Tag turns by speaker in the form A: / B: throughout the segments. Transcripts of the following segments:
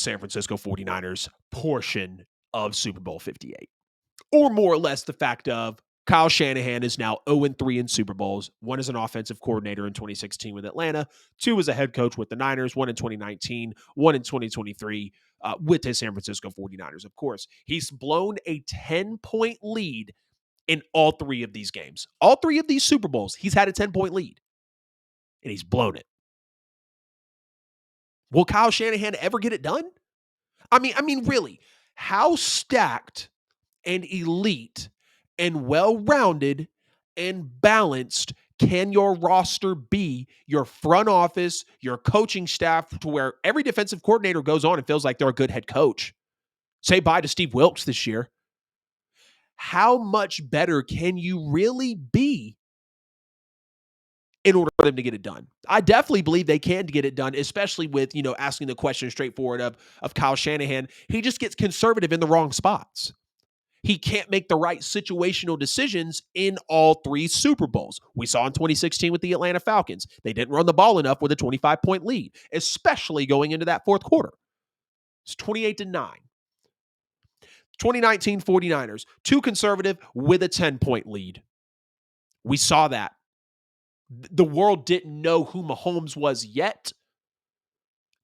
A: San Francisco 49ers portion of Super Bowl 58. Or more or less the fact of Kyle Shanahan is now 0-3 in Super Bowls. One as an offensive coordinator in 2016 with Atlanta, two as a head coach with the Niners, one in 2019, one in 2023 with the San Francisco 49ers, of course. He's blown a 10-point lead in all three of these games. All three of these Super Bowls, he's had a 10-point lead, and he's blown it. Will Kyle Shanahan ever get it done? I mean, really, how stacked and elite and well-rounded and balanced can your roster be, your front office, your coaching staff, to where every defensive coordinator goes on and feels like they're a good head coach? Say bye to Steve Wilkes this year. How much better can you really be in order for them to get it done? I definitely believe they can get it done, especially with, asking the question straightforward of Kyle Shanahan. He just gets conservative in the wrong spots. He can't make the right situational decisions in all three Super Bowls. We saw in 2016 with the Atlanta Falcons. They didn't run the ball enough with a 25-point lead, especially going into that fourth quarter. It's 28-9. 2019 49ers, too conservative with a 10-point lead. We saw that. The world didn't know who Mahomes was yet.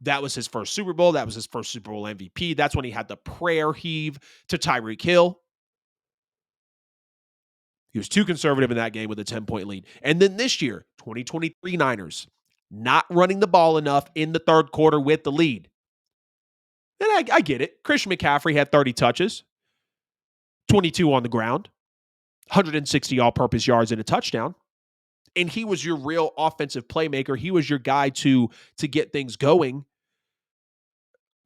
A: That was his first Super Bowl. That was his first Super Bowl MVP. That's when he had the prayer heave to Tyreek Hill. He was too conservative in that game with a 10-point lead. And then this year, 2023 Niners, not running the ball enough in the third quarter with the lead. And I get it. Christian McCaffrey had 30 touches, 22 on the ground, 160 all-purpose yards and a touchdown. And he was your real offensive playmaker. He was your guy to get things going.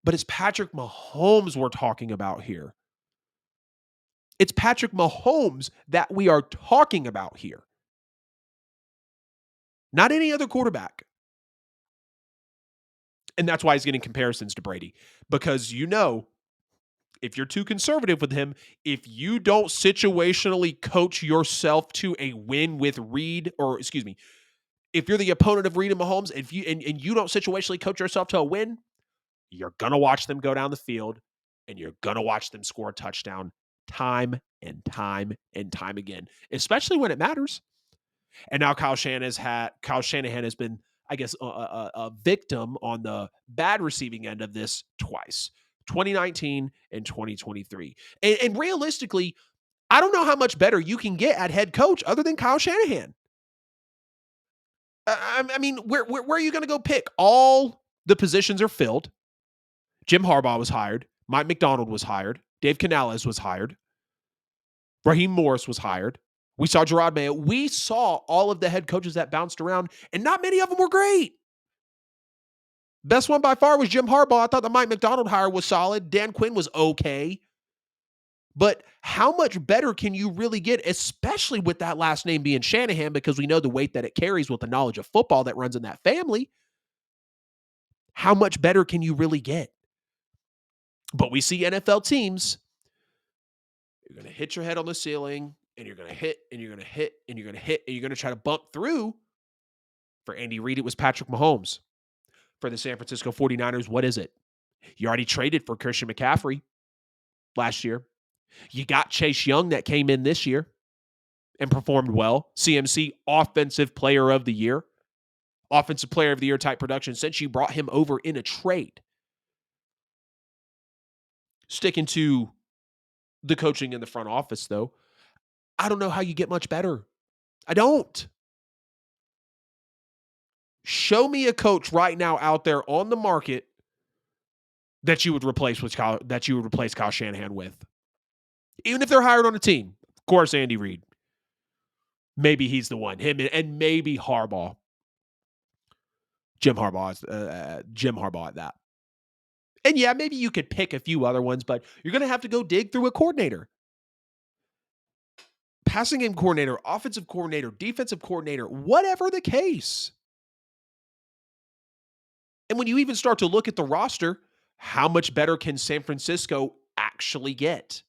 A: But it's Patrick Mahomes we're talking about here. It's Patrick Mahomes that we are talking about here. Not any other quarterback. And that's why he's getting comparisons to Brady. Because if you're too conservative with him, if you don't situationally coach yourself to a win with Reed, if you're the opponent of Reed and Mahomes, if you and you don't situationally coach yourself to a win, you're gonna watch them go down the field and you're gonna watch them score a touchdown time and time and time again, especially when it matters. And now Kyle Shanahan has been, I guess, a victim on the bad receiving end of this twice, 2019 and 2023. And realistically, I don't know how much better you can get at head coach other than Kyle Shanahan. I mean, where are you going to go pick? All the positions are filled. Jim Harbaugh was hired. Mike McDonald was hired. Dave Canales was hired. Raheem Morris was hired. We saw Gerard Mayo. We saw all of the head coaches that bounced around, and not many of them were great. Best one by far was Jim Harbaugh. I thought the Mike McDonald hire was solid. Dan Quinn was okay. But how much better can you really get, especially with that last name being Shanahan, because we know the weight that it carries with the knowledge of football that runs in that family? How much better can you really get? But we see NFL teams, you're going to hit your head on the ceiling, and you're going to hit, and you're going to hit, and you're going to hit, and you're going to try to bump through. For Andy Reid, it was Patrick Mahomes. For the San Francisco 49ers, what is it? You already traded for Christian McCaffrey last year. You got Chase Young that came in this year and performed well. CMC, Offensive Player of the Year. Offensive Player of the Year type production since you brought him over in a trade. Sticking to the coaching in the front office, though, I don't know how you get much better. I don't. Show me a coach right now out there on the market that you would replace Kyle Shanahan with. Even if they're hired on a team. Of course, Andy Reid. Maybe he's the one. Him and maybe Harbaugh. Jim Harbaugh at that. And yeah, maybe you could pick a few other ones, but you're going to have to go dig through a coordinator. Passing game coordinator, offensive coordinator, defensive coordinator, whatever the case. And when you even start to look at the roster, how much better can San Francisco actually get?